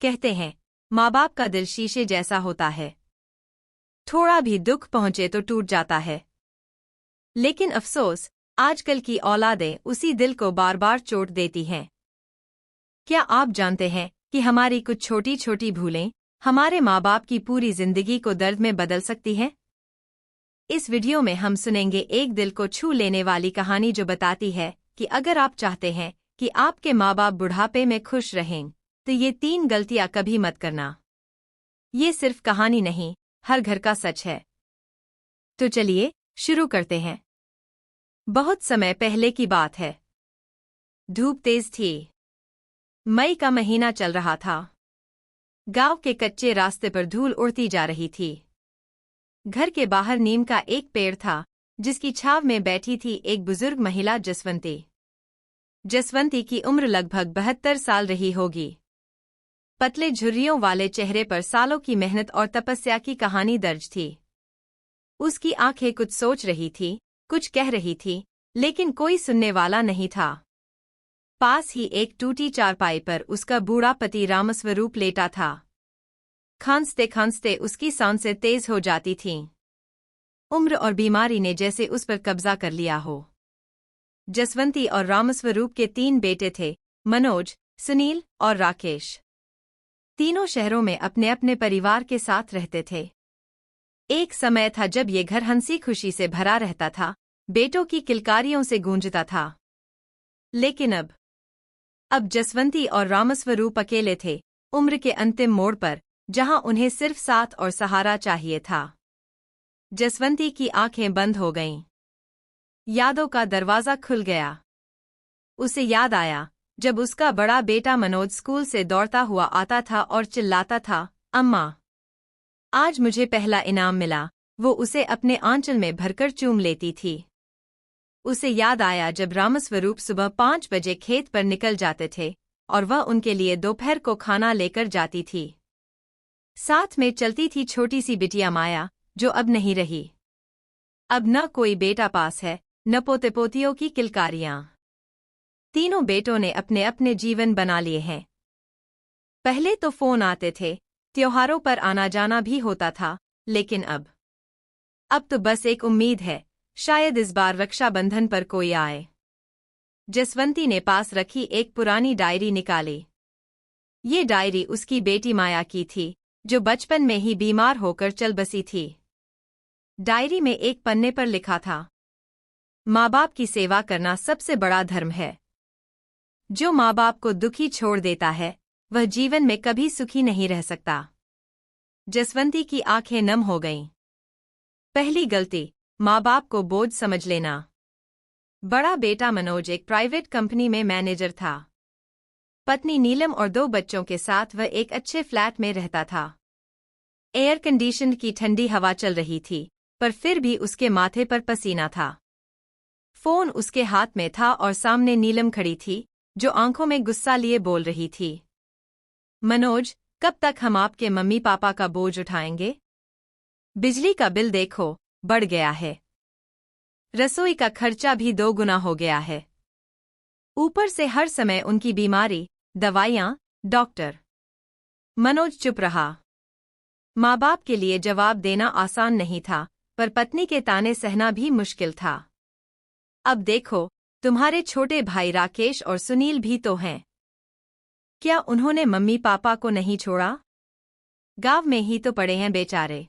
कहते हैं, माँ बाप का दिल शीशे जैसा होता है, थोड़ा भी दुख पहुंचे तो टूट जाता है। लेकिन अफसोस, आजकल की औलादें उसी दिल को बार बार चोट देती हैं। क्या आप जानते हैं कि हमारी कुछ छोटी छोटी भूलें हमारे माँ बाप की पूरी जिंदगी को दर्द में बदल सकती हैं? इस वीडियो में हम सुनेंगे एक दिल को छू लेने वाली कहानी जो बताती है कि अगर आप चाहते हैं कि आपके माँ बाप बुढ़ापे में खुश रहें, तो ये 3 गलतियां कभी मत करना। ये सिर्फ कहानी नहीं, हर घर का सच है। तो चलिए शुरू करते हैं। बहुत समय पहले की बात है। धूप तेज थी। मई का महीना चल रहा था। गांव के कच्चे रास्ते पर धूल उड़ती जा रही थी। घर के बाहर नीम का एक पेड़ था, जिसकी छांव में बैठी थी एक बुजुर्ग महिला जसवंती। जसवंती की उम्र लगभग 72 साल रही होगी। पतले झुर्रियों वाले चेहरे पर सालों की मेहनत और तपस्या की कहानी दर्ज थी। उसकी आंखें कुछ सोच रही थी, कुछ कह रही थी, लेकिन कोई सुनने वाला नहीं था। पास ही एक टूटी चारपाई पर उसका बूढ़ा पति रामस्वरूप लेटा था। खांसते खांसते उसकी सांसें तेज हो जाती थीं। उम्र और बीमारी ने जैसे उस पर कब्जा कर लिया हो। जसवंती और रामस्वरूप के 3 बेटे थे, मनोज, सुनील और राकेश। तीनों शहरों में अपने अपने परिवार के साथ रहते थे। एक समय था जब ये घर हंसी खुशी से भरा रहता था, बेटों की किलकारियों से गूंजता था। लेकिन अब जसवंती और रामस्वरूप अकेले थे, उम्र के अंतिम मोड़ पर, जहां उन्हें सिर्फ साथ और सहारा चाहिए था। जसवंती की आंखें बंद हो गईं। यादों का दरवाजा खुल गया। उसे याद आया जब उसका बड़ा बेटा मनोज स्कूल से दौड़ता हुआ आता था और चिल्लाता था, अम्मा, आज मुझे पहला इनाम मिला। वो उसे अपने आंचल में भरकर चूम लेती थी। उसे याद आया जब रामस्वरूप सुबह 5 बजे खेत पर निकल जाते थे और वह उनके लिए दोपहर को खाना लेकर जाती थी। साथ में चलती थी छोटी सी बिटिया माया, जो अब नहीं रही। अब न कोई बेटा पास है, न पोते पोतियों की किलकारियां। तीनों बेटों ने अपने अपने जीवन बना लिए हैं। पहले तो फोन आते थे, त्योहारों पर आना जाना भी होता था, लेकिन अब तो बस एक उम्मीद है, शायद इस बार रक्षाबंधन पर कोई आए। जसवंती ने पास रखी एक पुरानी डायरी निकाली। ये डायरी उसकी बेटी माया की थी, जो बचपन में ही बीमार होकर चल बसी थी। डायरी में एक पन्ने पर लिखा था, माँ बाप की सेवा करना सबसे बड़ा धर्म है। जो माँ बाप को दुखी छोड़ देता है, वह जीवन में कभी सुखी नहीं रह सकता। जसवंती की आंखें नम हो गईं। पहली गलती, माँ बाप को बोझ समझ लेना। बड़ा बेटा मनोज एक प्राइवेट कंपनी में मैनेजर था। पत्नी नीलम और 2 बच्चों के साथ वह एक अच्छे फ्लैट में रहता था। एयर कंडीशन की ठंडी हवा चल रही थी, पर फिर भी उसके माथे पर पसीना था। फोन उसके हाथ में था और सामने नीलम खड़ी थी, जो आंखों में गुस्सा लिए बोल रही थी, मनोज, कब तक हम आपके मम्मी पापा का बोझ उठाएंगे? बिजली का बिल देखो, बढ़ गया है। रसोई का खर्चा भी 2 गुना हो गया है। ऊपर से हर समय उनकी बीमारी, दवाइयां, डॉक्टर। मनोज चुप रहा। माँ बाप के लिए जवाब देना आसान नहीं था, पर पत्नी के ताने सहना भी मुश्किल था। अब देखो, तुम्हारे छोटे भाई राकेश और सुनील भी तो हैं। क्या उन्होंने मम्मी पापा को नहीं छोड़ा? गांव में ही तो पड़े हैं बेचारे।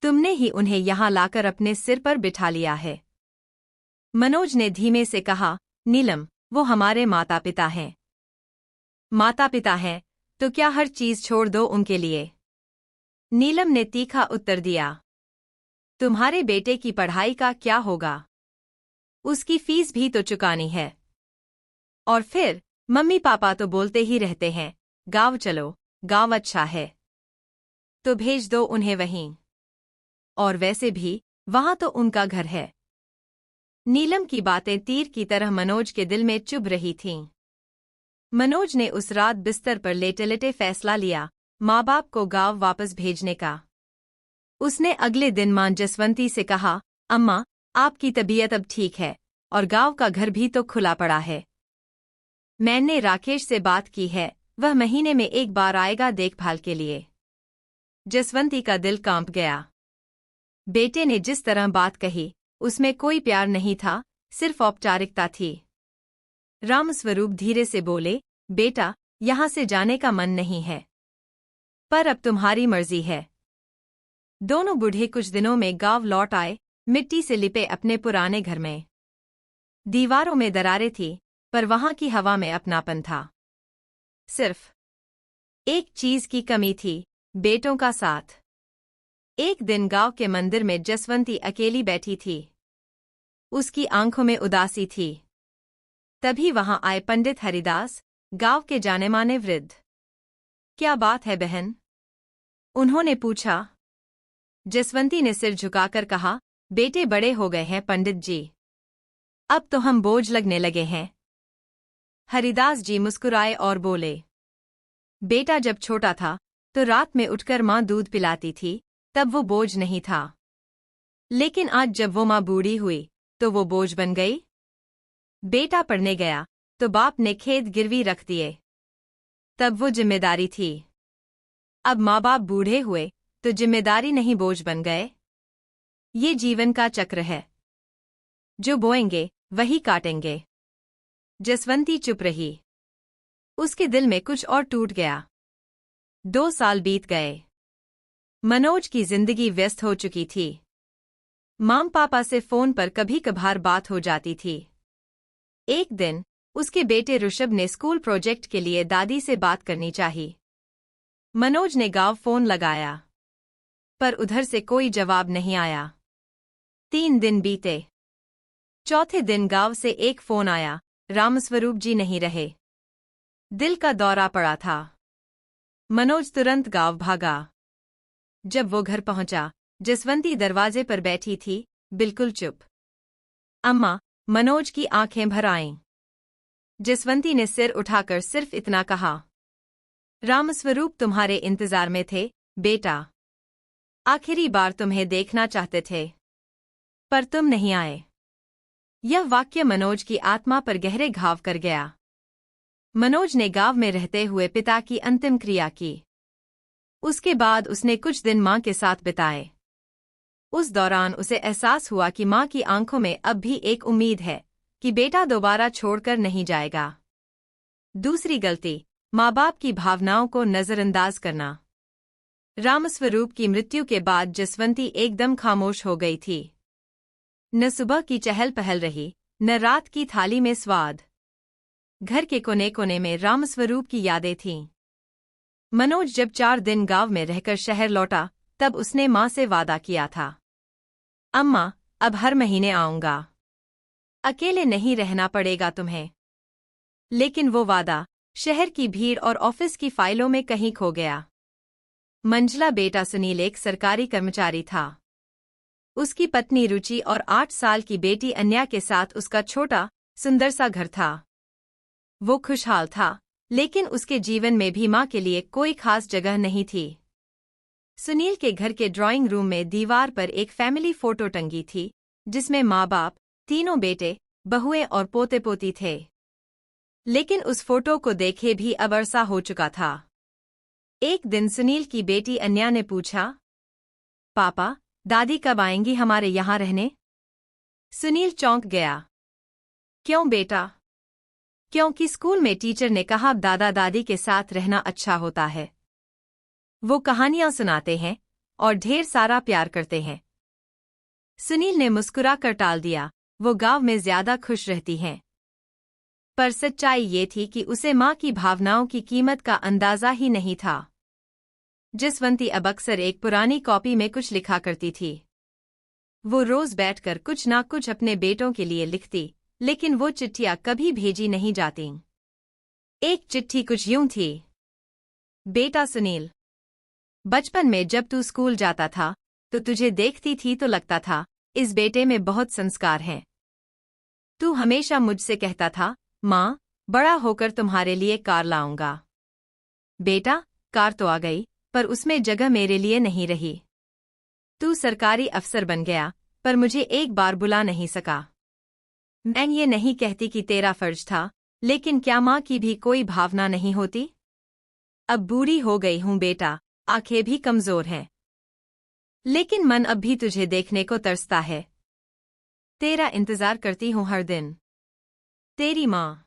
तुमने ही उन्हें यहां लाकर अपने सिर पर बिठा लिया है। मनोज ने धीमे से कहा, नीलम, वो हमारे माता पिता हैं। माता पिता हैं, तो क्या हर चीज छोड़ दो उनके लिए? नीलम ने तीखा उत्तर दिया। तुम्हारे बेटे की पढ़ाई का क्या होगा? उसकी फीस भी तो चुकानी है। और फिर मम्मी पापा तो बोलते ही रहते हैं, गांव चलो, गांव अच्छा है। तो भेज दो उन्हें वहीं। और वैसे भी वहां तो उनका घर है। नीलम की बातें तीर की तरह मनोज के दिल में चुभ रही थीं। मनोज ने उस रात बिस्तर पर लेटे लेटे फैसला लिया, माँ बाप को गांव वापस भेजने का। उसने अगले दिन मां जसवंती से कहा, अम्मा, आपकी तबीयत अब ठीक है और गांव का घर भी तो खुला पड़ा है। मैंने राकेश से बात की है, वह महीने में एक बार आएगा देखभाल के लिए। जसवंती का दिल कांप गया। बेटे ने जिस तरह बात कही उसमें कोई प्यार नहीं था, सिर्फ औपचारिकता थी। रामस्वरूप धीरे से बोले, बेटा, यहां से जाने का मन नहीं है, पर अब तुम्हारी मर्जी है। दोनों बूढ़े कुछ दिनों में गांव लौट आए, मिट्टी से लिपे अपने पुराने घर में। दीवारों में दरारें थी, पर वहां की हवा में अपनापन था। सिर्फ एक चीज की कमी थी, बेटों का साथ। एक दिन गांव के मंदिर में जसवंती अकेली बैठी थी। उसकी आंखों में उदासी थी। तभी वहां आए पंडित हरिदास, गांव के जाने-माने वृद्ध। क्या बात है बहन? उन्होंने पूछा। जसवंती ने सिर झुकाकर कहा, बेटे बड़े हो गए हैं पंडित जी, अब तो हम बोझ लगने लगे हैं। हरिदास जी मुस्कुराए और बोले, बेटा जब छोटा था तो रात में उठकर माँ दूध पिलाती थी, तब वो बोझ नहीं था। लेकिन आज जब वो माँ बूढ़ी हुई तो वो बोझ बन गई। बेटा पढ़ने गया तो बाप ने खेत गिरवी रख दिए, तब वो जिम्मेदारी थी। अब माँ बाप बूढ़े हुए तो जिम्मेदारी नहीं, बोझ बन गए। ये जीवन का चक्र है, जो बोएंगे वही काटेंगे। जसवंती चुप रही। उसके दिल में कुछ और टूट गया। 2 साल बीत गए। मनोज की जिंदगी व्यस्त हो चुकी थी। माम पापा से फोन पर कभी कभार बात हो जाती थी। एक दिन उसके बेटे ऋषभ ने स्कूल प्रोजेक्ट के लिए दादी से बात करनी चाहिए। मनोज ने गांव फोन लगाया, पर उधर से कोई जवाब नहीं आया। 3 दिन बीते। चौथे दिन गांव से एक फोन आया, रामस्वरूप जी नहीं रहे। दिल का दौरा पड़ा था। मनोज तुरंत गांव भागा। जब वो घर पहुंचा, जसवंती दरवाजे पर बैठी थी, बिल्कुल चुप। अम्मा, मनोज की आंखें भर आईं। जसवंती ने सिर उठाकर सिर्फ इतना कहा, रामस्वरूप तुम्हारे इंतजार में थे, बेटा। आखिरी बार तुम्हें देखना चाहते थे, पर तुम नहीं आए। यह वाक्य मनोज की आत्मा पर गहरे घाव कर गया। मनोज ने गांव में रहते हुए पिता की अंतिम क्रिया की। उसके बाद उसने कुछ दिन मां के साथ बिताए। उस दौरान उसे एहसास हुआ कि मां की आंखों में अब भी एक उम्मीद है कि बेटा दोबारा छोड़कर नहीं जाएगा। दूसरी गलती, माँ बाप की भावनाओं को नजरअंदाज करना। रामस्वरूप की मृत्यु के बाद जसवंती एकदम खामोश हो गई थी। न सुबह की चहल पहल रही, न रात की थाली में स्वाद। घर के कोने कोने में रामस्वरूप की यादें थीं। मनोज जब 4 दिन गांव में रहकर शहर लौटा, तब उसने मां से वादा किया था, अम्मा, अब हर महीने आऊंगा। अकेले नहीं रहना पड़ेगा तुम्हें। लेकिन वो वादा शहर की भीड़ और ऑफिस की फाइलों में कहीं खो गया। मंझला बेटा सुनील एक सरकारी कर्मचारी था। उसकी पत्नी रुचि और 8 साल की बेटी अन्या के साथ उसका छोटा, सुंदर सा घर था। वो खुशहाल था, लेकिन उसके जीवन में भी मां के लिए कोई खास जगह नहीं थी। सुनील के घर के ड्राइंग रूम में दीवार पर एक फैमिली फोटो टंगी थी, जिसमें माँ बाप, तीनों बेटे, बहुएं और पोते पोती थे। लेकिन उस फोटो को देखे भी अब अरसा हो चुका था। एक दिन सुनील की बेटी अन्या ने पूछा, पापा, दादी कब आएंगी हमारे यहाँ रहने? सुनील चौंक गया। क्यों बेटा? क्योंकि स्कूल में टीचर ने कहा दादा दादी के साथ रहना अच्छा होता है। वो कहानियां सुनाते हैं और ढेर सारा प्यार करते हैं। सुनील ने मुस्कुराकर टाल दिया, वो गांव में ज्यादा खुश रहती हैं। पर सच्चाई ये थी कि उसे मां की भावनाओं की कीमत का अंदाजा ही नहीं था। जसवंती अब अक्सर एक पुरानी कॉपी में कुछ लिखा करती थी। वो रोज बैठकर कुछ ना कुछ अपने बेटों के लिए लिखती, लेकिन वो चिट्ठियां कभी भेजी नहीं जातीं। एक चिट्ठी कुछ यूं थी, बेटा सुनील, बचपन में जब तू स्कूल जाता था तो तुझे देखती थी तो लगता था इस बेटे में बहुत संस्कार हैं। तू हमेशा मुझसे कहता था, माँ, बड़ा होकर तुम्हारे लिए कार लाऊंगा। बेटा, कार तो आ गई, पर उसमें जगह मेरे लिए नहीं रही। तू सरकारी अफसर बन गया, पर मुझे एक बार बुला नहीं सका। मैं ये नहीं कहती कि तेरा फर्ज था, लेकिन क्या माँ की भी कोई भावना नहीं होती? अब बूढ़ी हो गई हूँ बेटा, आंखें भी कमजोर हैं, लेकिन मन अब भी तुझे देखने को तरसता है। तेरा इंतजार करती हूँ हर दिन। तेरी माँ।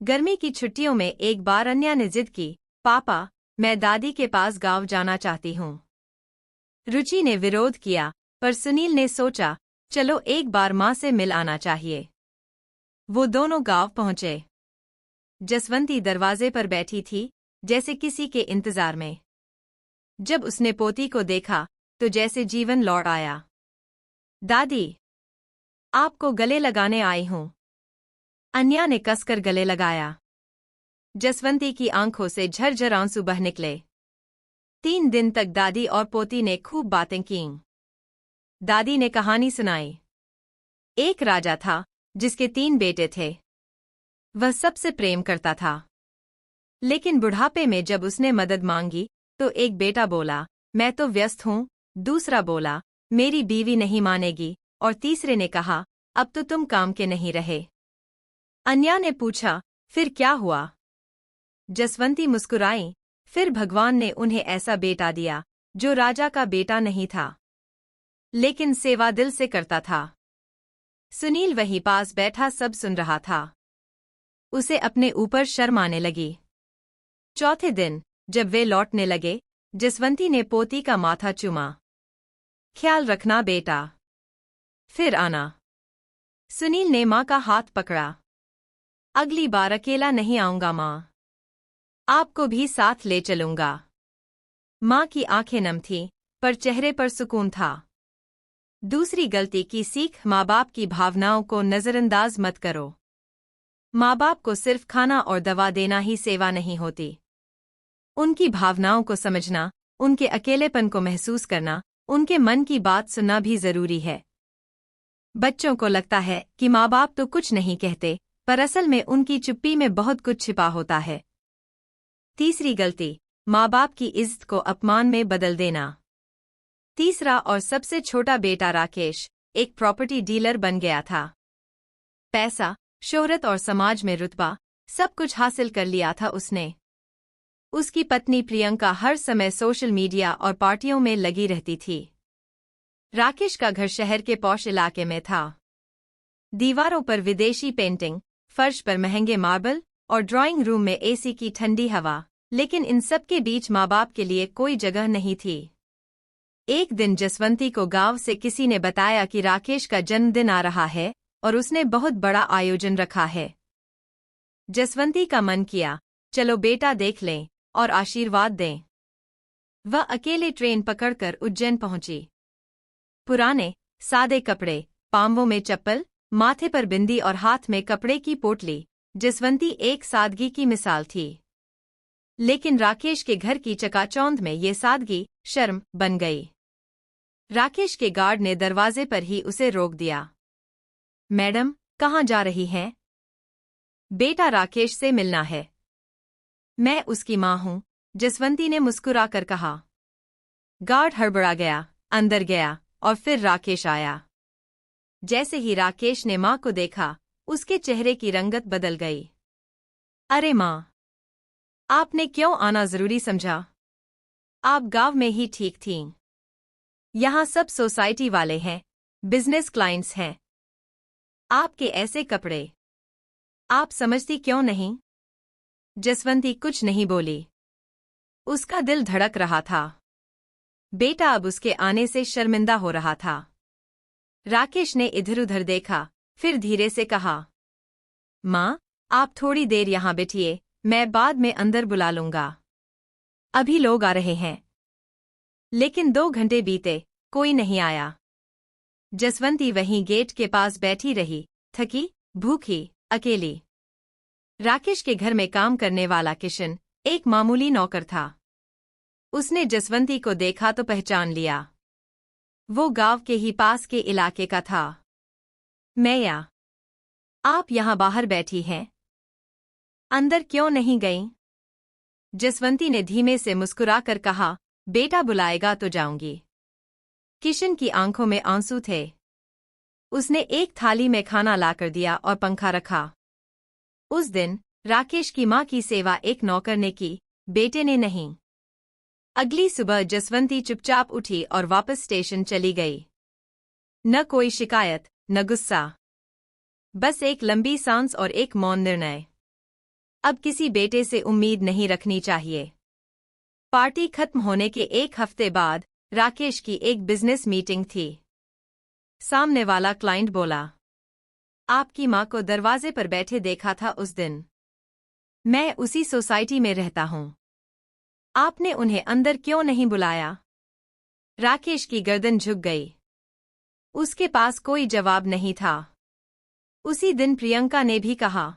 गर्मी की छुट्टियों में एक बार अन्या ने जिद की, पापा, मैं दादी के पास गांव जाना चाहती हूँ। रुचि ने विरोध किया, पर सुनील ने सोचा, चलो एक बार माँ से मिल आना चाहिए। वो दोनों गांव पहुंचे। जसवंती दरवाजे पर बैठी थी, जैसे किसी के इंतजार में। जब उसने पोती को देखा, तो जैसे जीवन लौट आया। दादी, आपको गले लगाने आई हूँ। अन्या ने कसकर गले लगाया। जसवंती की आंखों से झरझर आंसू बह निकले। 3 दिन तक दादी और पोती ने खूब बातें कीं। दादी ने कहानी सुनाई। एक राजा था, जिसके 3 बेटे थे। वह सबसे प्रेम करता था। लेकिन बुढ़ापे में जब उसने मदद मांगी, तो एक बेटा बोला, मैं तो व्यस्त हूँ, दूसरा बोला, मेरी बीवी नहीं मानेगी, और तीसरे ने कहा, अब तो तुम काम के नहीं रहे। अन्या ने पूछा, फिर क्या हुआ? जसवंती मुस्कुराई, फिर भगवान ने उन्हें ऐसा बेटा दिया, जो राजा का बेटा नहीं था, लेकिन सेवा दिल से करता था। सुनील वहीं पास बैठा सब सुन रहा था। उसे अपने ऊपर शर्म आने लगी। चौथे दिन, जब वे लौटने लगे, जसवंती ने पोती का माथा चूमा। ख्याल रखना बेटा, फिर आना। सुनील ने माँ का हाथ पकड़ा। अगली बार अकेला नहीं आऊंगा माँ, आपको भी साथ ले चलूंगा। माँ की आंखें नम थीं, पर चेहरे पर सुकून था। दूसरी गलती की सीख, माँ बाप की भावनाओं को नजरअंदाज मत करो। माँ बाप को सिर्फ खाना और दवा देना ही सेवा नहीं होती। उनकी भावनाओं को समझना, उनके अकेलेपन को महसूस करना, उनके मन की बात सुनना भी जरूरी है। बच्चों को लगता है कि माँ बाप तो कुछ नहीं कहते, पर असल में उनकी चुप्पी में बहुत कुछ छिपा होता है। तीसरी गलती, माँ बाप की इज्जत को अपमान में बदल देना। तीसरा और सबसे छोटा बेटा राकेश एक प्रॉपर्टी डीलर बन गया था। पैसा, शोहरत और समाज में रुतबा, सब कुछ हासिल कर लिया था उसने। उसकी पत्नी प्रियंका हर समय सोशल मीडिया और पार्टियों में लगी रहती थी। राकेश का घर शहर के पॉश इलाके में था। दीवारों पर विदेशी पेंटिंग, फर्श पर महंगे मार्बल और ड्राइंग रूम में एसी की ठंडी हवा, लेकिन इन सब के बीच माँ बाप के लिए कोई जगह नहीं थी। एक दिन जसवंती को गांव से किसी ने बताया कि राकेश का जन्मदिन आ रहा है और उसने बहुत बड़ा आयोजन रखा है। जसवंती का मन किया, चलो बेटा देख लें और आशीर्वाद दें। वह अकेले ट्रेन पकड़कर उज्जैन पहुंची। पुराने, सादे कपड़े, पांवों में चप्पल, माथे पर बिंदी और हाथ में कपड़े की पोटली, जसवंती एक सादगी की मिसाल थी। लेकिन राकेश के घर की चकाचौंध में ये सादगी शर्म बन गई। राकेश के गार्ड ने दरवाजे पर ही उसे रोक दिया। मैडम, कहाँ जा रही हैं? बेटा राकेश से मिलना है। मैं उसकी माँ हूँ, जसवंती ने मुस्कुराकर कहा। गार्ड हड़बड़ा गया, अंदर गया, और फिर राकेश आया। जैसे ही राकेश ने माँ को देखा, उसके चेहरे की रंगत बदल गई। अरे माँ, आपने क्यों आना जरूरी समझा? आप गांव में ही ठीक थीं। यहाँ सब सोसाइटी वाले हैं, बिजनेस क्लाइंट्स हैं। आपके ऐसे कपड़े, आप समझती क्यों नहीं? जसवंती कुछ नहीं बोली। उसका दिल धड़क रहा था। बेटा अब उसके आने से शर्मिंदा हो रहा था। राकेश ने इधर उधर देखा, फिर धीरे से कहा, माँ, आप थोड़ी देर यहाँ बैठिए, मैं बाद में अंदर बुला लूंगा। अभी लोग आ रहे हैं। लेकिन 2 घंटे बीते, कोई नहीं आया। जसवंती वहीं गेट के पास बैठी रही, थकी, भूखी, अकेली। राकेश के घर में काम करने वाला किशन एक मामूली नौकर था। उसने जसवंती को देखा तो पहचान लिया। वो गांव के ही पास के इलाके का था। मैया, आप यहाँ बाहर बैठी हैं? अंदर क्यों नहीं गईं? जसवंती ने धीमे से मुस्कुराकर कहा, बेटा बुलाएगा तो जाऊंगी। किशन की आंखों में आंसू थे। उसने एक थाली में खाना लाकर दिया और पंखा रखा। उस दिन राकेश की माँ की सेवा एक नौकर ने की, बेटे ने नहीं। अगली सुबह जसवंती चुपचाप उठी और वापस स्टेशन चली गई। न कोई शिकायत, न गुस्सा, बस एक लंबी सांस और एक मौन निर्णय। अब किसी बेटे से उम्मीद नहीं रखनी चाहिए। पार्टी खत्म होने के एक हफ्ते बाद राकेश की एक बिजनेस मीटिंग थी। सामने वाला क्लाइंट बोला, आपकी माँ को दरवाजे पर बैठे देखा था उस दिन। मैं उसी सोसाइटी में रहता हूँ। आपने उन्हें अंदर क्यों नहीं बुलाया? राकेश की गर्दन झुक गई। उसके पास कोई जवाब नहीं था। उसी दिन प्रियंका ने भी कहा,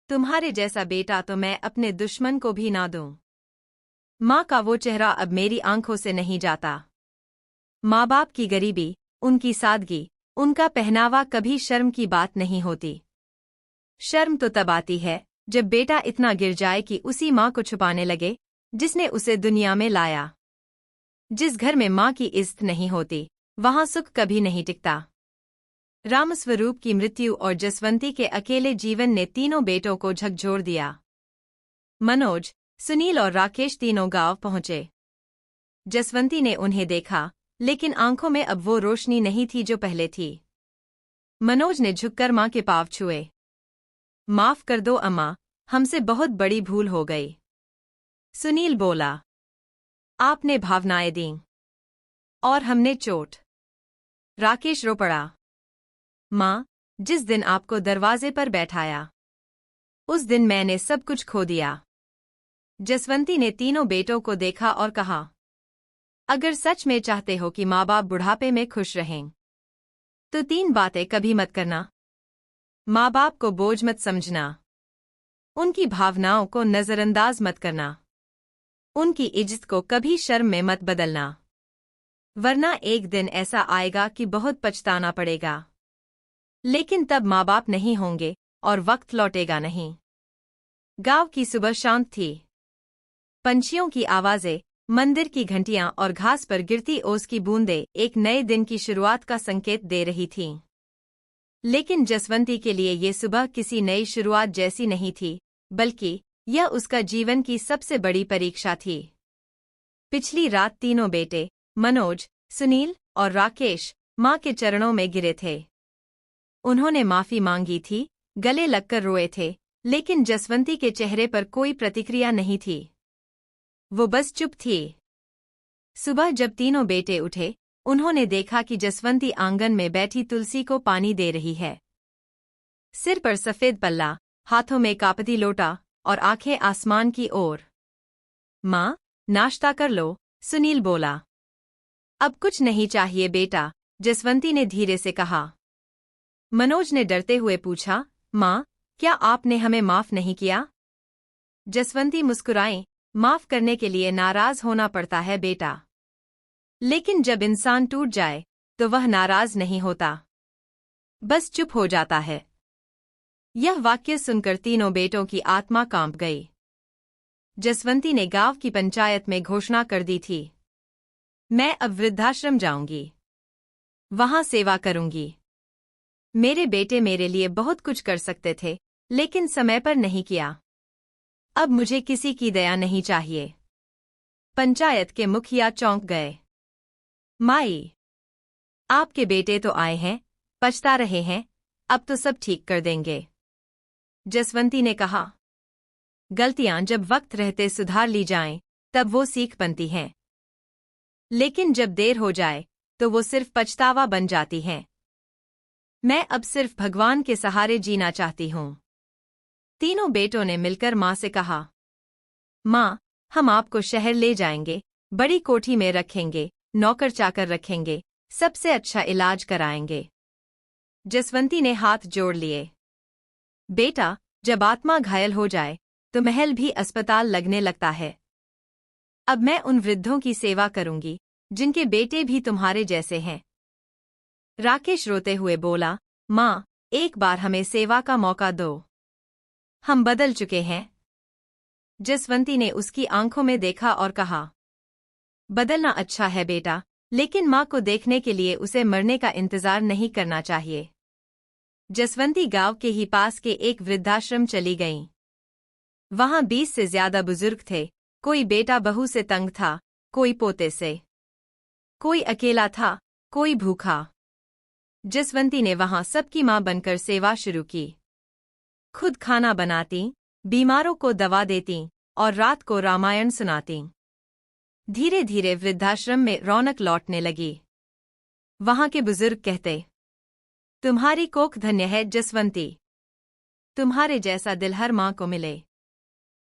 तुम्हारे जैसा बेटा तो मैं अपने दुश्मन को भी ना दूं। माँ का वो चेहरा अब मेरी आंखों से नहीं जाता। माँ बाप की गरीबी, उनकी सादगी, उनका पहनावा कभी शर्म की बात नहीं होती। शर्म तो तब आती है जब बेटा इतना गिर जाए कि उसी माँ को छुपाने लगे जिसने उसे दुनिया में लाया। जिस घर में माँ की इज्जत नहीं होती, वहां सुख कभी नहीं टिकता। रामस्वरूप की मृत्यु और जसवंती के अकेले जीवन ने तीनों बेटों को झकझोर दिया। मनोज, सुनील और राकेश तीनों गांव पहुंचे। जसवंती ने उन्हें देखा, लेकिन आंखों में अब वो रोशनी नहीं थी जो पहले थी। मनोज ने झुककर मां के पांव छुए। माफ कर दो अम्मा, हमसे बहुत बड़ी भूल हो गई। सुनील बोला, आपने भावनाएं दीं और हमने चोट। राकेश रो पड़ा, मां, जिस दिन आपको दरवाजे पर बैठाया उस दिन मैंने सब कुछ खो दिया। जसवंती ने तीनों बेटों को देखा और कहा, अगर सच में चाहते हो कि माँ बाप बुढ़ापे में खुश रहें तो 3 बातें कभी मत करना। माँ बाप को बोझ मत समझना, उनकी भावनाओं को नजरअंदाज मत करना, उनकी इज्जत को कभी शर्म में मत बदलना, वरना एक दिन ऐसा आएगा कि बहुत पछताना पड़ेगा। लेकिन तब माँ बाप नहीं होंगे और वक्त लौटेगा नहीं। गांव की सुबह शांत थी। पंछियों की आवाजें, मंदिर की घंटियां और घास पर गिरती ओस की बूंदें एक नए दिन की शुरुआत का संकेत दे रही थीं। लेकिन जसवंती के लिए ये सुबह किसी नई शुरुआत जैसी नहीं थी, बल्कि यह उसका जीवन की सबसे बड़ी परीक्षा थी। पिछली रात तीनों बेटे, मनोज, सुनील और राकेश, मां के चरणों में गिरे थे। उन्होंने माफी मांगी थी, गले लगकर रोए थे, लेकिन जसवंती के चेहरे पर कोई प्रतिक्रिया नहीं थी। वो बस चुप थी। सुबह जब तीनों बेटे उठे, उन्होंने देखा कि जसवंती आंगन में बैठी तुलसी को पानी दे रही है। सिर पर सफेद पल्ला, हाथों में कापती लोटा और आंखें आसमान की ओर। माँ, नाश्ता कर लो, सुनील बोला। अब कुछ नहीं चाहिए बेटा, जसवंती ने धीरे से कहा। मनोज ने डरते हुए पूछा, माँ, क्या आपने हमें माफ नहीं किया? जसवंती मुस्कुराई, माफ करने के लिए नाराज होना पड़ता है बेटा। लेकिन जब इंसान टूट जाए तो वह नाराज नहीं होता, बस चुप हो जाता है। यह वाक्य सुनकर तीनों बेटों की आत्मा कांप गई। जसवंती ने गांव की पंचायत में घोषणा कर दी थी, मैं अब वृद्धाश्रम जाऊंगी, वहां सेवा करूंगी। मेरे बेटे मेरे लिए बहुत कुछ कर सकते थे, लेकिन समय पर नहीं किया। अब मुझे किसी की दया नहीं चाहिए। पंचायत के मुखिया चौंक गए। माई, आपके बेटे तो आए हैं, पछता रहे हैं, अब तो सब ठीक कर देंगे। जसवंती ने कहा, गलतियां जब वक्त रहते सुधार ली जाएं, तब वो सीख बनती हैं। लेकिन जब देर हो जाए तो वो सिर्फ पछतावा बन जाती हैं। मैं अब सिर्फ भगवान के सहारे जीना चाहती हूँ। तीनों बेटों ने मिलकर माँ से कहा, माँ, हम आपको शहर ले जाएंगे, बड़ी कोठी में रखेंगे, नौकर चाकर रखेंगे, सबसे अच्छा इलाज कराएंगे। जसवंती ने हाथ जोड़ लिए। बेटा, जब आत्मा घायल हो जाए तो महल भी अस्पताल लगने लगता है। अब मैं उन वृद्धों की सेवा करूंगी जिनके बेटे भी तुम्हारे जैसे हैं। राकेश रोते हुए बोला, माँ, एक बार हमें सेवा का मौका दो, हम बदल चुके हैं। जसवंती ने उसकी आंखों में देखा और कहा, बदलना अच्छा है बेटा, लेकिन माँ को देखने के लिए उसे मरने का इंतजार नहीं करना चाहिए। जसवंती गांव के ही पास के एक वृद्धाश्रम चली गईं। वहां 20 से ज्यादा बुजुर्ग थे। कोई बेटा बहू से तंग था, कोई पोते से, कोई अकेला था, कोई भूखा। जसवंती ने वहां सबकी मां बनकर सेवा शुरू की। खुद खाना बनाती, बीमारों को दवा देती और रात को रामायण सुनाती। धीरे धीरे वृद्धाश्रम में रौनक लौटने लगी। वहां के बुजुर्ग कहते, तुम्हारी कोख धन्य है जसवंती, तुम्हारे जैसा दिल हर मां को मिले।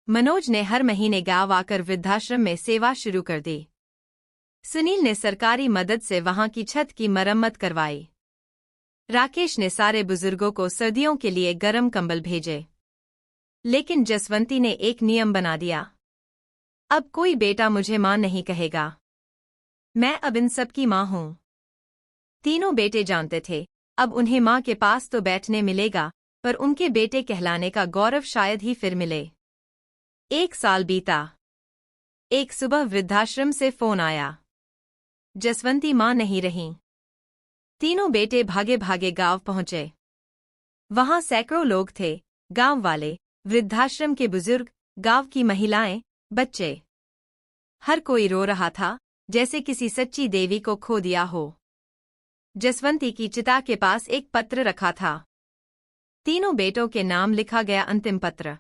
मनोज ने हर महीने गांव आकर वृद्धाश्रम में सेवा शुरू कर दी। सुनील ने सरकारी मदद से वहां की छत की मरम्मत करवाई। राकेश ने सारे बुजुर्गों को सर्दियों के लिए गर्म कंबल भेजे। लेकिन जसवंती ने एक नियम बना दिया, अब कोई बेटा मुझे मां नहीं कहेगा, मैं अब इन सब की मां हूं। तीनों बेटे जानते थे, अब उन्हें मां के पास तो बैठने मिलेगा, पर उनके बेटे कहलाने का गौरव शायद ही फिर मिले। 1 साल बीता। एक सुबह वृद्धाश्रम से फोन आया, जसवंती मां नहीं रहीं। तीनों बेटे भागे भागे गांव पहुंचे। वहां सैकड़ों लोग थे, गांव वाले, वृद्धाश्रम के बुजुर्ग, गांव की महिलाएं, बच्चे। हर कोई रो रहा था, जैसे किसी सच्ची देवी को खो दिया हो। जसवंती की चिता के पास एक पत्र रखा था। तीनों बेटों के नाम लिखा गया अंतिम पत्र।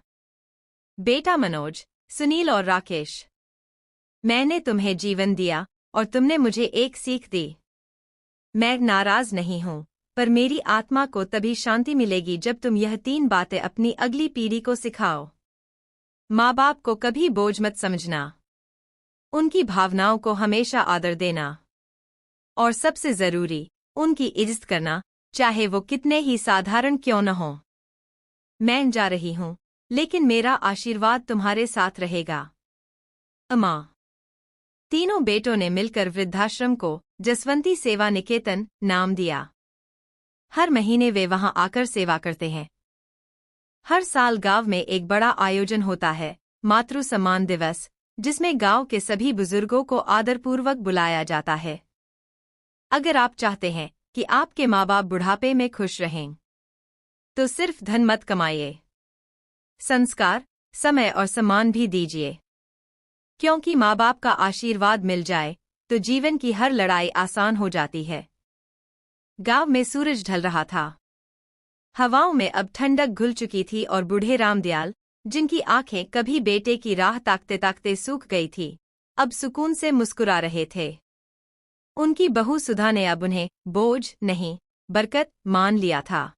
बेटा मनोज, सुनील और राकेश, मैंने तुम्हें जीवन दिया और तुमने मुझे एक सीख दी। मैं नाराज नहीं हूं, पर मेरी आत्मा को तभी शांति मिलेगी जब तुम यह 3 बातें अपनी अगली पीढ़ी को सिखाओ। माँ बाप को कभी बोझ मत समझना, उनकी भावनाओं को हमेशा आदर देना, और सबसे जरूरी, उनकी इज्जत करना, चाहे वो कितने ही साधारण क्यों न हो। मैं जा रही हूं, लेकिन मेरा आशीर्वाद तुम्हारे साथ रहेगा। अम्मा। तीनों बेटों ने मिलकर वृद्धाश्रम को जसवंती सेवा निकेतन नाम दिया। हर महीने वे वहां आकर सेवा करते हैं। हर साल गांव में एक बड़ा आयोजन होता है, मातृ सम्मान दिवस, जिसमें गांव के सभी बुजुर्गों को आदरपूर्वक बुलाया जाता है। अगर आप चाहते हैं कि आपके माँ बाप बुढ़ापे में खुश रहें, तो सिर्फ धन मत कमाइए, संस्कार, समय और सम्मान भी दीजिए। क्योंकि माँ बाप का आशीर्वाद मिल जाए तो जीवन की हर लड़ाई आसान हो जाती है। गांव में सूरज ढल रहा था। हवाओं में अब ठंडक घुल चुकी थी और बूढ़े रामदयाल, जिनकी आंखें कभी बेटे की राह ताकते ताकते सूख गई थी, अब सुकून से मुस्कुरा रहे थे। उनकी बहू सुधा ने अब उन्हें बोझ नहीं, बरकत मान लिया था।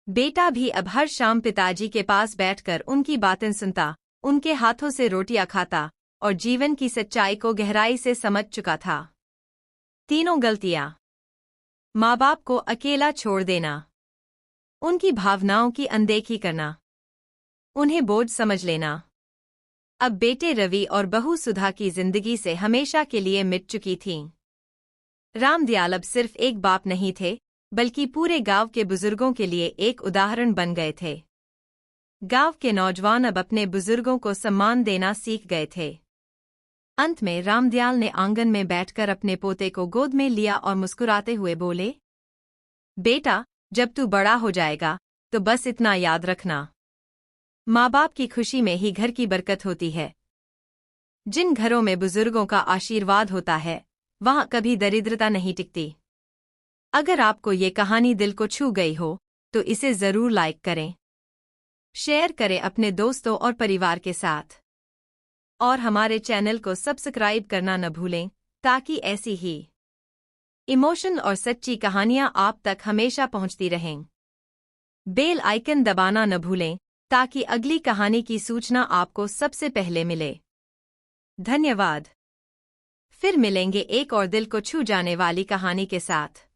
बेटा भी अब हर शाम पिताजी के पास बैठकर उनकी बातें सुनता, उनके हाथों से रोटियां खाता और जीवन की सच्चाई को गहराई से समझ चुका था। तीनों गलतियां। माँ बाप को अकेला छोड़ देना, उनकी भावनाओं की अनदेखी करना, उन्हें बोझ समझ लेना। अब बेटे रवि और बहू सुधा की जिंदगी से हमेशा के लिए मिट चुकी थीं। रामदयाल अब सिर्फ एक बाप नहीं थे, बल्कि पूरे गांव के बुजुर्गों के लिए एक उदाहरण बन गए थे। गांव के नौजवान अब अपने बुजुर्गों को सम्मान देना सीख गए थे। अंत में रामदयाल ने आंगन में बैठकर अपने पोते को गोद में लिया और मुस्कुराते हुए बोले, बेटा, जब तू बड़ा हो जाएगा तो बस इतना याद रखना, माँ बाप की खुशी में ही घर की बरकत होती है। जिन घरों में बुजुर्गों का आशीर्वाद होता है, वहां कभी दरिद्रता नहीं टिकती। अगर आपको ये कहानी दिल को छू गई हो, तो इसे जरूर लाइक करें, शेयर करें अपने दोस्तों और परिवार के साथ, और हमारे चैनल को सब्सक्राइब करना न भूलें, ताकि ऐसी ही इमोशन और सच्ची कहानियां आप तक हमेशा पहुंचती रहें। बेल आइकन दबाना न भूलें, ताकि अगली कहानी की सूचना आपको सबसे पहले मिले। धन्यवाद। फिर मिलेंगे एक और दिल को छू जाने वाली कहानी के साथ।